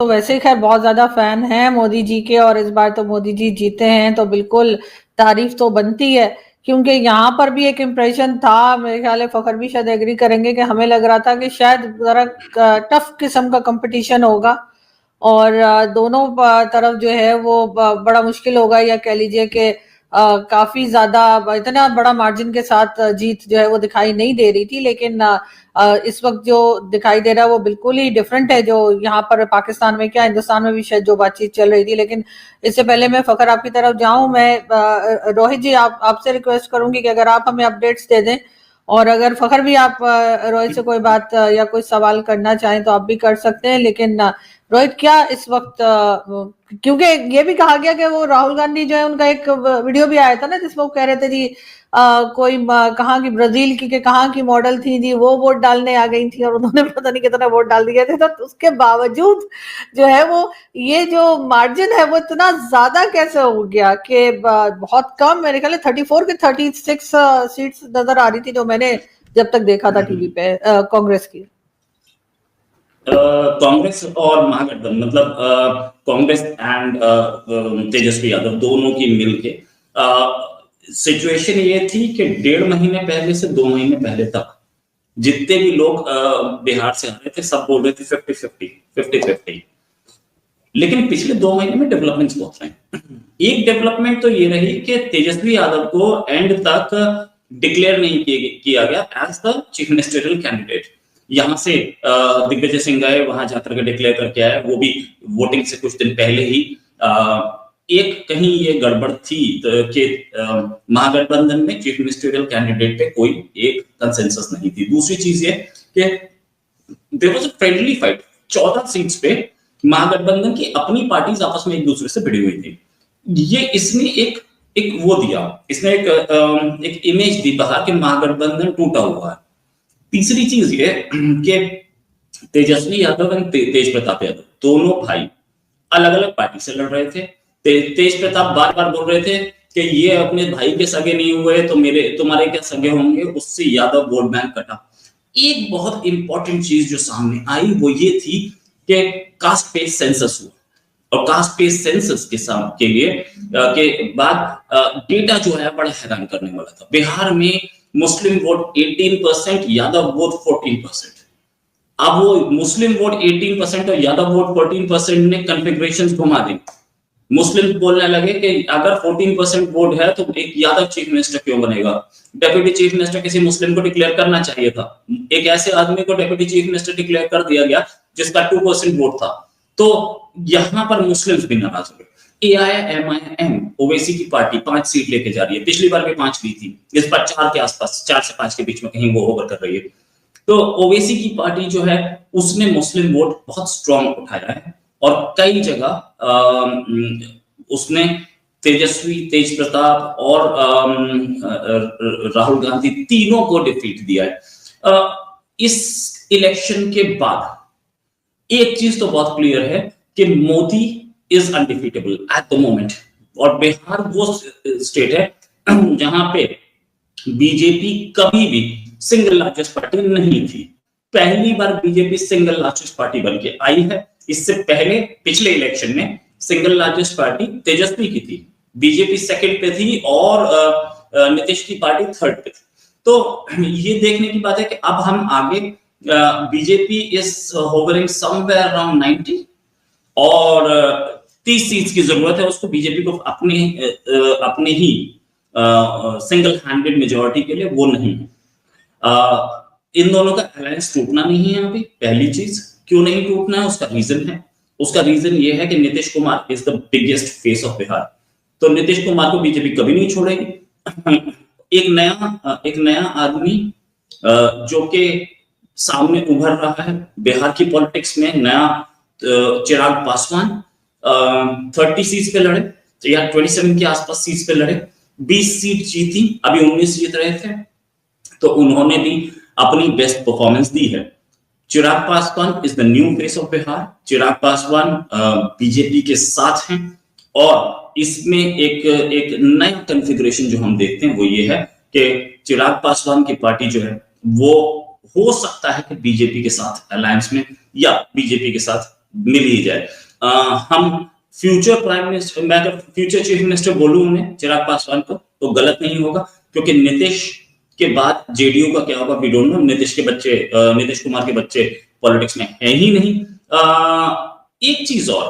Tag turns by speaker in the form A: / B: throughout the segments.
A: तो वैसे ही खैर बहुत ज्यादा फैन हैं मोदी जी के, और इस बार तो मोदी जी जीते हैं तो बिल्कुल तारीफ तो बनती है। क्योंकि यहाँ पर भी एक इम्प्रेशन था, मेरे ख्याल है फखर भी शायद एग्री करेंगे, कि हमें लग रहा था कि शायद जरा टफ किस्म का कंपटीशन होगा, और दोनों तरफ जो है वो बड़ा मुश्किल होगा, या कह लीजिए कि काफी ज्यादा इतना बड़ा मार्जिन के साथ जीत जो है वो दिखाई नहीं दे रही थी। लेकिन इस वक्त जो दिखाई दे रहा है वो बिल्कुल ही डिफरेंट है, जो यहाँ पर पाकिस्तान में क्या हिंदुस्तान में भी शायद जो बातचीत चल रही थी। लेकिन इससे पहले मैं फखर आपकी तरफ जाऊं, मैं रोहित जी आपसे रिक्वेस्ट करूंगी कि अगर आप हमें अपडेट्स दे दें, और अगर फखर भी आप रोहित से कोई बात या कोई सवाल करना चाहें तो आप भी कर सकते हैं। लेकिन रोहित, क्या इस वक्त क्योंकि ये भी कहा गया कि वो राहुल गांधी जो है उनका एक वीडियो भी आया था ना, जिसमें वो कह रहे थे जी कोई कहाँ की ब्राजील की के कहाँ की मॉडल थी जी, वो वोट डालने आ गई थी और उन्होंने पता नहीं कितना वोट डाल दिए थे। तो उसके बावजूद जो है वो ये जो मार्जिन है वो इतना ज्यादा कैसे हो गया कि बहुत कम, मेरे ख्याल 34 के 36 सीट्स नजर आ रही थी जो मैंने जब तक देखा था टीवी पे कांग्रेस की।
B: कांग्रेस और महागठबंधन, मतलब कांग्रेस एंड तेजस्वी यादव दोनों की मिलके सिचुएशन ये थी कि 1.5 महीने पहले से 2 महीने पहले तक जितने भी लोग बिहार से आ रहे थे सब बोल रहे थे 50-50 लेकिन पिछले 2 महीने में डेवलपमेंट्स बहुत रहे। एक डेवलपमेंट तो ये रही कि तेजस्वी यादव को एंड तक डिक्लेयर नहीं किया गया as the chief ministerial candidate. यहां से दिग्विजय सिंह गए, वहां जाकर के डिक्लेयर करके आए, वो भी वोटिंग से कुछ दिन पहले ही। एक कहीं ये गड़बड़ थी कि महागठबंधन में चीफ मिनिस्टरियल कैंडिडेट पे कोई एक कंसेंसस नहीं थी। दूसरी चीज ये कि there was a friendly fight. 14 seats पे महागठबंधन की अपनी पार्टीज आपस में एक दूसरे से भिड़ी हुई थी। ये इसने एक वो दिया, इसने एक इमेज दी बाहर कि महागठबंधन टूटा हुआ है। तीसरी चीज ये कि तेजस्वी यादव और तेज प्रताप यादव दोनों भाई अलग अलग पार्टी से लड़ रहे थे। तेज प्रताप बार बार बोल रहे थे कि ये अपने भाई के सगे नहीं हुए तो तुम्हारे क्या सगे होंगे, उससे यादव वोट बैंक कटा। एक बहुत इंपॉर्टेंट चीज जो सामने आई वो ये थी कि कास्ट बेस्ड सेंसस हुआ, और कास्ट बेस्ड सेंसस के लिए के बाद डेटा जो है बड़ा हैरान करने वाला था। बिहार में मुस्लिम वोट 18%, यादव वोट 14%। अब वो मुस्लिम वोट 18% और यादव वोट 14% ने कॉन्फ़िगरेशंस घुमा दी। मुस्लिम बोलने लगे कि अगर 14% वोट है तो एक यादव चीफ मिनिस्टर क्यों बनेगा, डेप्यूटी चीफ मिनिस्टर किसी मुस्लिम को डिक्लेयर करना चाहिए था। एक ऐसे आदमी को डेप्यूटी चीफ मिनिस्टर डिक्लेयर कर दिया गया जिसका 2% वोट था। तो यहां पर मुस्लिम्स भी नाराज हुए। AIMIM ओवैसी की पार्टी 5 सीट लेके जा रही है, पिछली बार भी 5 ली थी, इस बार 4 के आसपास, 4 से 5 के बीच में कहीं वो होकर कर रही है। तो ओवैसी की पार्टी जो है उसने मुस्लिम वोट बहुत स्ट्रांग उठाया है, और कई जगह उसने तेजस्वी, तेज प्रताप और राहुल गांधी तीनों को डिफीट दिया है। इस इलेक्शन के बाद एक चीज तो बहुत क्लियर है कि Modi is undefeatable at the moment, और बिहार वो स्टेट है जहां पे बीजेपी कभी भी सिंगल लार्जेस्ट पार्टी नहीं थी। पहली बार बीजेपी सिंगल लार्जेस्ट पार्टी बन के आई है। इससे पहले पिछले इलेक्शन में सिंगल लार्जेस्ट पार्टी तेजस्वी की थी, बीजेपी सेकंड पे थी और नीतीश की पार्टी थर्ड पे थी। तो ये देखने की बात है कि अब हम आगे BJP is hovering somewhere around 90, और 30 सीट्स की जरूरत है उसको बीजेपी को अपने ही सिंगल हैंडेड मेजॉरिटी के लिए, वो नहीं है। इन दोनों का अलायंस टूटना नहीं है। अभी पहली चीज, क्यों नहीं टूटना है उसका रीजन है। उसका रीजन ये है कि Nitish Kumar is the biggest face of Bihar, तो नीतीश कुमार को बीजेपी कभी नहीं छोड़ेगी। एक नया आदमी जो कि सामने उभर रहा है बिहार की पॉलिटिक्स में, नया चिराग पासवान 30 सीट्स पे लड़े, तो यार 27 के आसपास सीट्स पे लड़े, 20 सीट जीती, अभी 19 जीत रहे थे, तो उन्होंने भी अपनी बेस्ट परफॉर्मेंस दी है। Chirag Paswan is the new face of Bihar. Chirag Paswan BJP के साथ हैं, और इसमें एक नया कॉन्फ़िगरेशन जो हम देखते हैं वो ये है कि चिराग पासवान की पार्टी जो है वो हो सकता है कि बीजेपी के साथ अलायंस में या बीजेपी के साथ मिल ही जाए। हम फ्यूचर प्राइम मिनिस्टर, मैं अगर फ्यूचर चीफ मिनिस्टर बोलूं उन्हें, चिराग पासवान को, तो गलत नहीं होगा, क्योंकि नीतीश के बाद जेडीयू का क्या होगा वी डोंट नो। नीतीश के बच्चे, नीतीश कुमार के बच्चे पॉलिटिक्स में है ही नहीं। एक चीज और,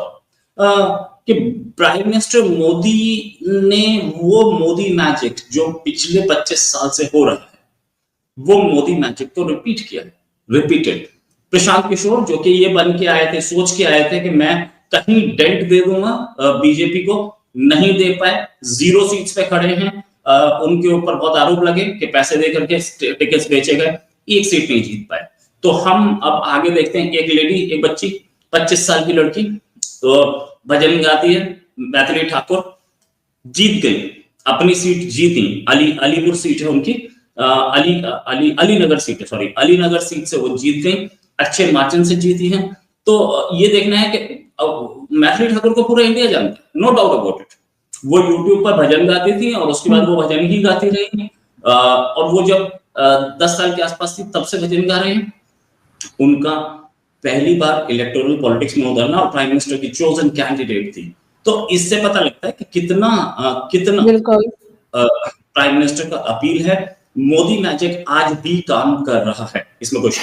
B: कि प्राइम मिनिस्टर मोदी ने वो मोदी मैजिक जो पिछले 25 साल से हो रहा है, वो मोदी मैजिक तो रिपीट किया है, रिपीटेड। प्रशांत किशोर जो कि ये बन के आए थे, सोच के आए थे कि मैं कहीं डेंट दे दूंगा बीजेपी को, नहीं दे पाए, 0 सीट्स पे खड़े हैं। उनके ऊपर बहुत आरोप लगे कि पैसे दे करके टिकट्स बेचे गए, 1 सीट नहीं जीत पाए। तो हम अब आगे देखते हैं, एक लेडी, एक बच्ची, 25 साल की लड़की, तो भजन गाती है, मैथिली ठाकुर, जीत गई, अपनी सीट जीती। अलीपुर सीट है उनकी, अलीनगर सीट है, सॉरी, अलीनगर सीट से वो जीत गई, अच्छे मार्जिन से जीती हैं। तो ये देखना है कि मैथिली ठाकुर को पूरा इंडिया जानता है, नो डाउट अबाउट इट। वो यूट्यूब पर भजन गाती थी और उसके बाद वो भजन ही गाती रही, और वो जब 10 साल के आसपास थी तब से भजन गा रहे हैं। उनका पहली बार इलेक्टोरल पॉलिटिक्स में उतरना और प्राइम मिनिस्टर की चोजन कैंडिडेट थी। तो इससे पता लगता है कि कितना
A: बिल्कुल
B: प्राइम मिनिस्टर का अपील है। मोदी मैजिक आज भी काम कर रहा है, इसमें कुछ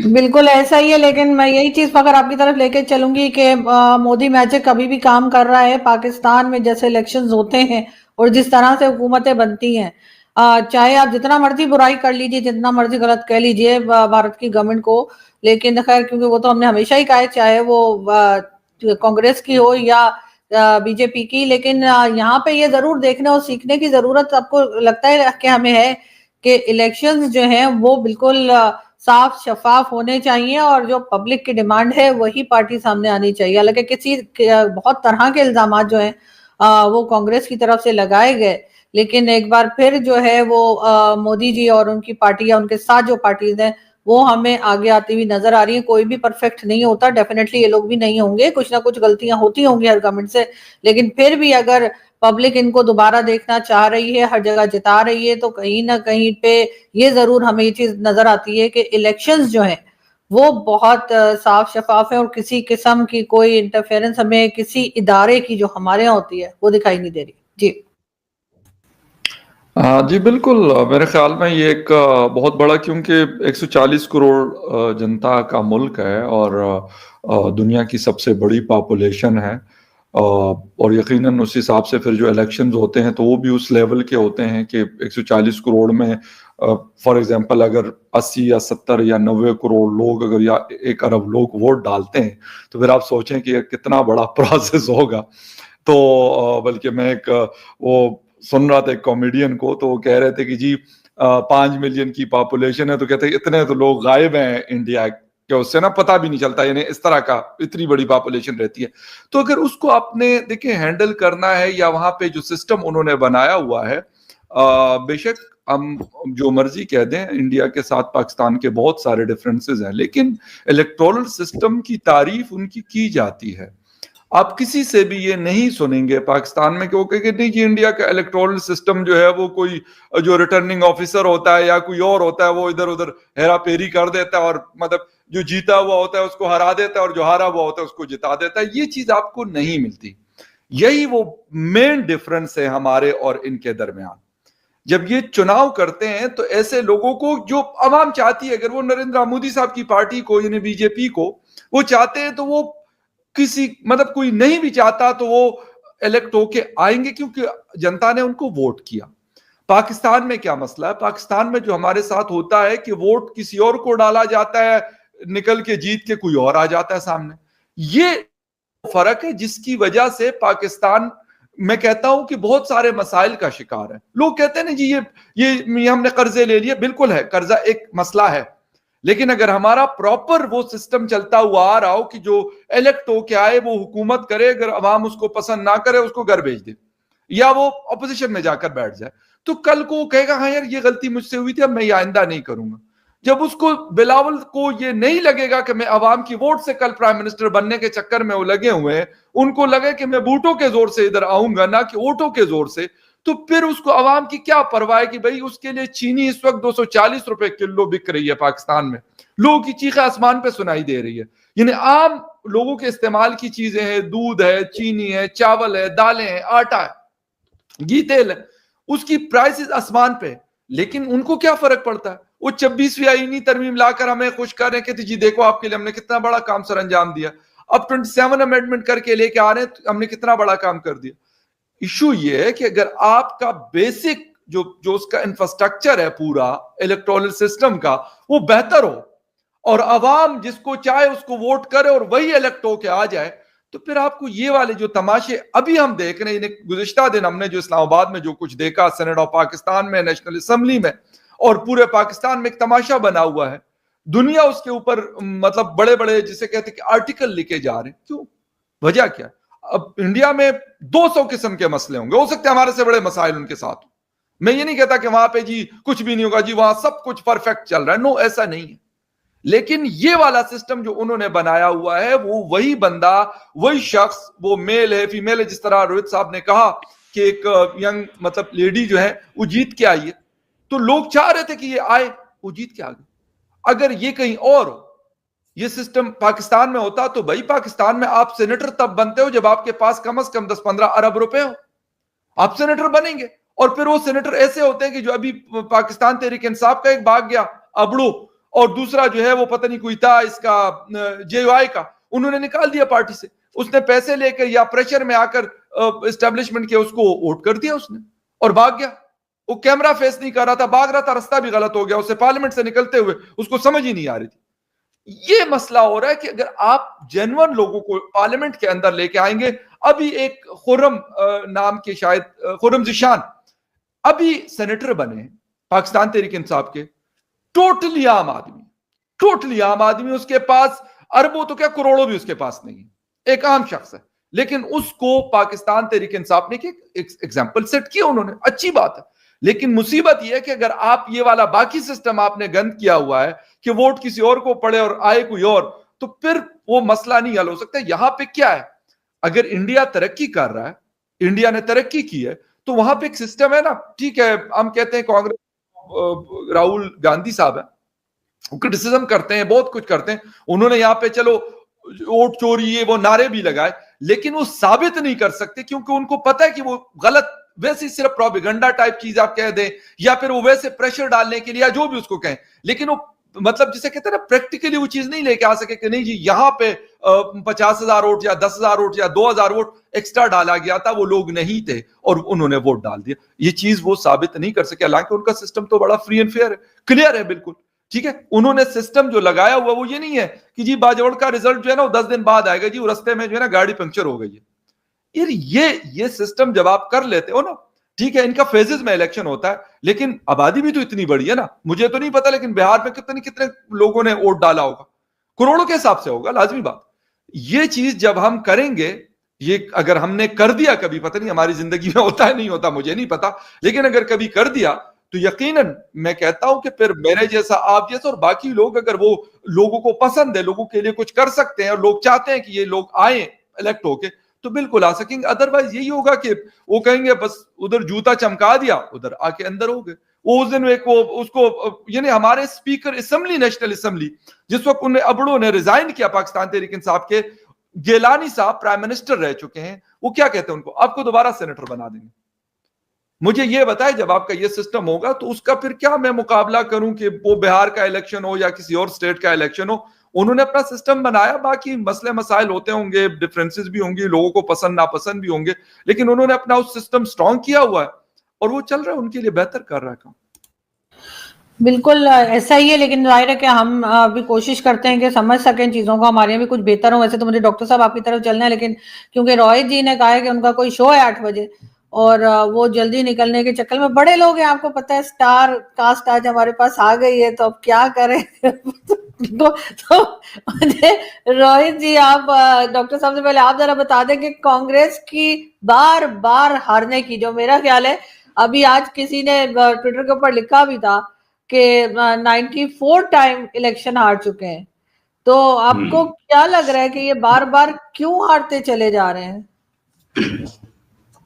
A: बिल्कुल ऐसा ही है, लेकिन मैं यही चीज अगर आपकी तरफ लेके चलूंगी कि मोदी मैजिक कभी भी काम कर रहा है। पाकिस्तान में जैसे इलेक्शंस होते हैं और जिस तरह से हुकूमतें बनती हैं, चाहे आप जितना मर्जी बुराई कर लीजिए, जितना मर्जी गलत कह लीजिए भारत की गवर्नमेंट को, लेकिन खैर क्योंकि वो तो हमने हमेशा ही कहा है, चाहे वो कांग्रेस की हो या बीजेपी की, लेकिन यहाँ पे ये जरूर देखने और सीखने की जरूरत आपको लगता है कि हमें है कि इलेक्शंस जो हैं वो बिल्कुल साफ शफाफ होने चाहिए और जो पब्लिक की डिमांड है वही पार्टी सामने आनी चाहिए। हालांकि बहुत तरह के इल्जाम जो हैं वो कांग्रेस की तरफ से लगाए गए, लेकिन एक बार फिर जो है वो मोदी जी और उनकी पार्टी या उनके साथ जो पार्टीज हैं वो हमें आगे आती हुई नजर आ रही है। कोई भी परफेक्ट नहीं होता, डेफिनेटली ये लोग भी नहीं होंगे, कुछ ना कुछ गलतियां होती होंगी हर गवर्नमेंट से, लेकिन फिर भी अगर पब्लिक इनको दोबारा देखना चाह रही है, हर जगह जिता रही है, तो कहीं ना कहीं पे ये जरूर हमें ये चीज नजर आती है कि इलेक्शंस जो हैं वो बहुत साफ शफाफ है और किसी किस्म की कोई इंटरफेरेंस हमें किसी इदारे की जो हमारे यहाँ होती है वो दिखाई नहीं दे रही। जी
C: जी बिल्कुल, मेरे ख्याल में ये एक बहुत बड़ा, क्योंकि 140 करोड़ जनता का मुल्क है और दुनिया की सबसे बड़ी पॉपुलेशन है, और यकीनन उस हिसाब से फिर जो इलेक्शंस होते हैं तो वो भी उस लेवल के होते हैं कि 140 करोड़ में फॉर एग्जांपल अगर 80 या 70 या 90 करोड़ लोग अगर या 1 अरब लोग वोट डालते हैं तो फिर आप सोचें कि कितना बड़ा प्रोसेस होगा। तो बल्कि मैं एक वो सुन रहा था एक कॉमेडियन को, तो वो कह रहे थे कि जी 5 मिलियन की पॉपुलेशन है, तो कहते हैं इतने तो लोग गायब हैं इंडिया के, उससे ना पता भी नहीं चलता, यानी इस तरह का इतनी बड़ी पॉपुलेशन रहती है। तो अगर उसको आपने देखिए हैंडल करना है, या वहां पे जो सिस्टम उन्होंने बनाया हुआ है, बेशक हम जो मर्जी कह दें, इंडिया के साथ पाकिस्तान के बहुत सारे डिफरेंसेस हैं, लेकिन इलेक्टोरल सिस्टम की तारीफ उनकी की जाती है। आप किसी से भी ये नहीं सुनेंगे पाकिस्तान में कि वो कहेंगे नहीं जी इंडिया का इलेक्टोरल सिस्टम जो है वो कोई जो रिटर्निंग ऑफिसर होता है या कोई और होता है वो इधर उधर हेरा फेरी कर देता है और मतलब जो जीता हुआ होता है उसको हरा देता है और जो हारा हुआ होता है उसको जिता देता है। ये चीज आपको नहीं मिलती। यही वो मेन डिफरेंस है हमारे और इनके दरमियान। जब ये चुनाव करते हैं तो ऐसे लोगों को जो अवाम चाहती है, अगर वो नरेंद्र मोदी साहब की पार्टी को यानी बीजेपी को वो चाहते हैं तो वो किसी मतलब कोई नहीं भी चाहता तो वो इलेक्ट होके आएंगे, क्योंकि जनता ने उनको वोट किया। पाकिस्तान में क्या मसला है? पाकिस्तान में जो हमारे साथ होता है कि वोट किसी और को डाला जाता है, निकल के जीत के कोई और आ जाता है सामने। ये फर्क है जिसकी वजह से पाकिस्तान, मैं कहता हूं कि बहुत सारे मसाइल का शिकार है। लोग कहते हैं ना जी ये हमने कर्जे ले लिए, बिल्कुल है, कर्जा एक मसला है, लेकिन अगर हमारा प्रॉपर वो सिस्टम चलता हुआ आ रहा हो कि जो इलेक्ट होके आए वो हुकूमत करे, अगर अवाम उसको पसंद ना करे उसको घर भेज दे या वो ऑपोजिशन में जाकर बैठ जाए, तो कल को कहेगा हाँ यार ये गलती मुझसे हुई थी, अब मैं ये आइंदा नहीं करूंगा। जब उसको बिलावल को ये नहीं लगेगा कि मैं अवाम की वोट से कल प्राइम मिनिस्टर बनने के चक्कर में वो लगे हुए हैं, उनको लगे कि मैं वोटों के जोर से इधर आऊंगा ना कि वोटों के जोर से, तो फिर उसको अवाम की क्या परवाह है कि भाई उसके लिए चीनी इस वक्त 240 रुपए किलो बिक रही है पाकिस्तान में, लोगों की चीखें आसमान पे सुनाई दे रही है। यानी आम लोगों के इस्तेमाल की चीजें हैं, दूध है, चीनी है, चावल है, दालें हैं, आटा है, घी, तेल है, उसकी प्राइसेस आसमान पे। लेकिन उनको क्या फर्क पड़ता है? वो 26वीं आईनी तरमीम लाकर हमें खुश कर रहे हैं कि जी देखो आपके लिए हमने कितना बड़ा काम सर अंजाम दिया। अब 27 अमेंडमेंट करके लेके आ रहे हैं, हमने कितना बड़ा काम कर दिया। इशू ये है कि अगर आपका बेसिक जो उसका इंफ्रास्ट्रक्चर है पूरा इलेक्टोरल सिस्टम का, वो बेहतर हो और अवाम जिसको चाहे उसको वोट करे और वही इलेक्ट होके आ जाए, तो फिर आपको ये वाले जो तमाशे अभी हम देख रहे हैं, गुज़िश्ता दिन हमने जो इस्लामाबाद में जो कुछ देखा, सेनेट ऑफ पाकिस्तान में, नेशनल असेंबली में और पूरे पाकिस्तान में एक तमाशा बना हुआ है। दुनिया उसके ऊपर मतलब बड़े बड़े जिसे कहते हैं कि आर्टिकल लिखे जा रहे हैं। क्यों? वजह क्या? अब इंडिया में 200 किस्म के मसले होंगे, हो सकते हैं हमारे से बड़े मसाइल उनके साथ। मैं ये नहीं कहता कि वहां पे जी कुछ भी नहीं होगा, जी वहां सब कुछ परफेक्ट चल रहा है, नो ऐसा नहीं है। लेकिन ये वाला सिस्टम जो उन्होंने बनाया हुआ है, वो वही बंदा, वही शख्स, वो मेल है, फीमेल है, जिस तरह रोहित साहब ने कहा कि एक यंग मतलब लेडी जो है वो जीत के आई है, तो लोग चाह रहे थे कि ये आए, वो जीत के आ गए। अगर ये कहीं और ये सिस्टम पाकिस्तान में होता, तो भाई पाकिस्तान में आप सेनेटर तब बनते हो जब आपके पास कम से कम 10-15 अरब रुपए हो, आप सेनेटर बनेंगे। और फिर वो सेनेटर ऐसे होते हैं कि जो अभी पाकिस्तान तहरीक इंसाफ का एक भाग गया अबड़ू, और दूसरा जो है वो पता नहीं कोई था इसका जेयूआई का, उन्होंने निकाल दिया पार्टी से। उसने पैसे लेकर या प्रेशर में आकर एस्टेब्लिशमेंट के उसको वोट कर दिया उसने और भाग गया। वो कैमरा फेस नहीं कर रहा था, भाग रहा था, रास्ता भी गलत हो गया, उससे पार्लियामेंट से निकलते हुए उसको समझ ही नहीं आ रही थी। ये मसला हो रहा है कि अगर आप जेन्युइन लोगों को पार्लियामेंट के अंदर लेके आएंगे, अभी एक खुर्रम नाम के, शायद खुर्रम ज़िशान अभी सेनेटर बने पाकिस्तान तहरीक इंसाफ के, टोटली आम आदमी, उसके पास अरबों तो क्या करोड़ों भी उसके पास नहीं है, एक आम शख्स है। लेकिन उसको पाकिस्तान तहरीक इंसाफ ने एक एग्जाम्पल सेट किया उन्होंने, अच्छी बात है। लेकिन मुसीबत यह है कि अगर आप ये वाला बाकी सिस्टम आपने गंद किया हुआ है कि वोट किसी और को पड़े और आए कोई और, तो फिर वो मसला नहीं हल हो सकता। यहां पे क्या है, अगर इंडिया तरक्की कर रहा है, इंडिया ने तरक्की की है, तो वहां पे एक सिस्टम है ना, ठीक है, हम कहते हैं कांग्रेस राहुल गांधी साहब है, वो क्रिटिसिज्म करते हैं, बहुत कुछ करते हैं, उन्होंने यहाँ पे चलो वोट चोरी ये वो नारे भी लगाए, लेकिन वो साबित नहीं कर सकते क्योंकि उनको पता है कि वो गलत, वैसे सिर्फ प्रोपेगेंडा टाइप चीज आप कह दें या फिर वो वैसे प्रेशर डालने के लिए या जो भी उसको कहें, लेकिन वो मतलब जिसे कहते हैं ना प्रैक्टिकली वो चीज नहीं लेके आ सके कि नहीं जी यहाँ पे 50,000 वोट या 10,000 वोट या 2,000 वोट एक्स्ट्रा डाला गया था, वो लोग नहीं थे और उन्होंने वोट डाल दिया। ये चीज वो साबित नहीं कर सके, हालांकि उनका सिस्टम तो बड़ा फ्री एंड फेयर है, क्लियर है बिल्कुल, ठीक है। उन्होंने सिस्टम जो लगाया हुआ वो ये नहीं है कि जी बाजौड़ का रिजल्ट जो है ना वो 10 दिन बाद आएगा, जी वो रास्ते में जो है ना गाड़ी पंक्चर हो गई है। ये सिस्टम जब आप कर लेते हो ना, ठीक है, इनका फेजेस में इलेक्शन होता है, लेकिन आबादी भी तो इतनी बड़ी है ना, मुझे तो नहीं पता, लेकिन बिहार में कितने लोगों ने वोट डाला होगा, करोड़ों के हिसाब से होगा, लाजमी बात। ये चीज जब हम करेंगे, ये अगर हमने कर दिया कभी, पता नहीं हमारी जिंदगी में होता है नहीं होता मुझे नहीं पता, लेकिन अगर कभी कर दिया तो यकीनन मैं कहता हूं कि फिर मेरे जैसा, आप जैसा और बाकी लोग, अगर वो लोगों को पसंद है, लोगों के लिए कुछ कर सकते हैं और लोग चाहते हैं कि ये लोग आए इलेक्ट होके, तो बिल्कुल आ सकेंगे। अदरवाइज यही होगा कि वो कहेंगे बस उधर जूता चमका दिया, उधर आके अंदर हो गए। वो उस दिन एक वो उसको यानी हमारे स्पीकर असेंबली, नेशनल असेंबली, जिस वक्त उन्हें अबड़ों ने रिजाइन किया पाकिस्तान तहरीक इंसाफ के, गिलानी साहब प्राइम मिनिस्टर रह चुके हैं, वो क्या कहते हैं उनको, आपको दोबारा सेनेटर बना देंगे। मुझे ये बताए जब आपका ये सिस्टम होगा तो उसका फिर क्या मैं मुकाबला करूं कि वो बिहार का इलेक्शन हो या किसी और स्टेट का इलेक्शन हो। उन्होंने अपना सिस्टम बनाया, बाकी मसले मसाइल होते होंगे, डिफरेंसेस भी होंगे, लोगों को पसंद नापसंद भी होंगे, लेकिन उन्होंने अपना उस सिस्टम स्ट्रांग किया हुआ है और वो चल रहा है, उनके लिए बेहतर कर रहा है काम।
A: बिल्कुल ऐसा ही है, लेकिन जाहिर है कि हम भी कोशिश करते हैं कि समझ सकें चीज़ों को, हमारे यहाँ भी कुछ बेहतर हो। वैसे तो मुझे डॉक्टर साहब आपकी तरफ चलना है, लेकिन क्योंकि रोहित जी ने कहा है कि उनका कोई शो है 8 बजे और वो जल्दी निकलने के चक्कर में, बड़े लोग हैं, आपको पता है, स्टार कास्ट आज हमारे पास आ गई है, तो अब क्या करें। तो मुझे रोहित जी, आप डॉक्टर साहब से पहले आप जरा बता दें कि कांग्रेस की बार बार हारने की, जो मेरा ख्याल है, अभी आज किसी ने ट्विटर के ऊपर लिखा भी था कि 94 टाइम इलेक्शन हार चुके हैं, तो आपको क्या लग रहा है कि ये बार बार क्यों हारते चले जा रहे हैं?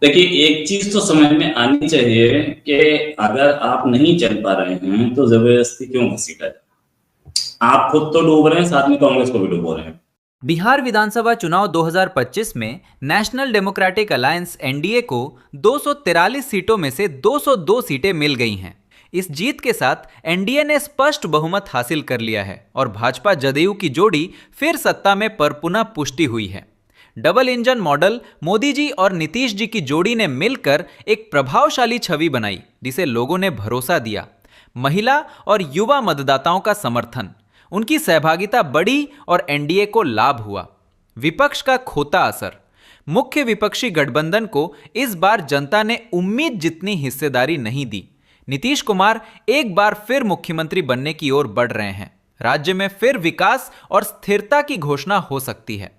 B: देखिए, एक चीज तो समझ में आनी चाहिए कि अगर आप नहीं चल पा रहे हैं तो जबरदस्ती क्यों घसीटा जाए। आप खुद तो डूब रहे हैं, साथ में कांग्रेस को भी डूबो रहे हैं।
D: बिहार विधानसभा चुनाव 2025 में नेशनल डेमोक्रेटिक अलायंस एनडीए को 243 सीटों में से 202 सीटें मिल गई हैं। इस जीत के साथ एनडीए ने स्पष्ट बहुमत हासिल कर लिया है और भाजपा जदयू की जोड़ी फिर सत्ता में पुनः पुष्टि हुई है। Double engine model Modi ji और नीतीश जी की जोड़ी ने मिलकर एक प्रभावशाली छवि बनाई, जिसे लोगों ने भरोसा दिया। महिला और युवा मतदाताओं का समर्थन, उनकी सहभागिता बढ़ी और एनडीए को लाभ हुआ। विपक्ष का खोता असर, मुख्य विपक्षी गठबंधन को इस बार जनता ने उम्मीद जितनी हिस्सेदारी नहीं दी। नीतीश कुमार एक बार फिर मुख्यमंत्री बनने की ओर बढ़ रहे हैं। राज्य में फिर विकास और स्थिरता की घोषणा हो सकती है।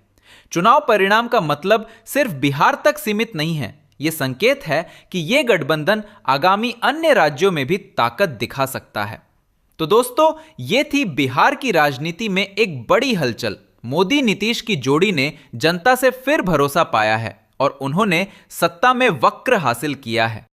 D: चुनाव परिणाम का मतलब सिर्फ बिहार तक सीमित नहीं है। यह संकेत है कि यह गठबंधन आगामी अन्य राज्यों में भी ताकत दिखा सकता है। तो दोस्तों, यह थी बिहार की राजनीति में एक बड़ी हलचल। मोदी नीतीश की जोड़ी ने जनता से फिर भरोसा पाया है और उन्होंने सत्ता में वक्र हासिल किया है।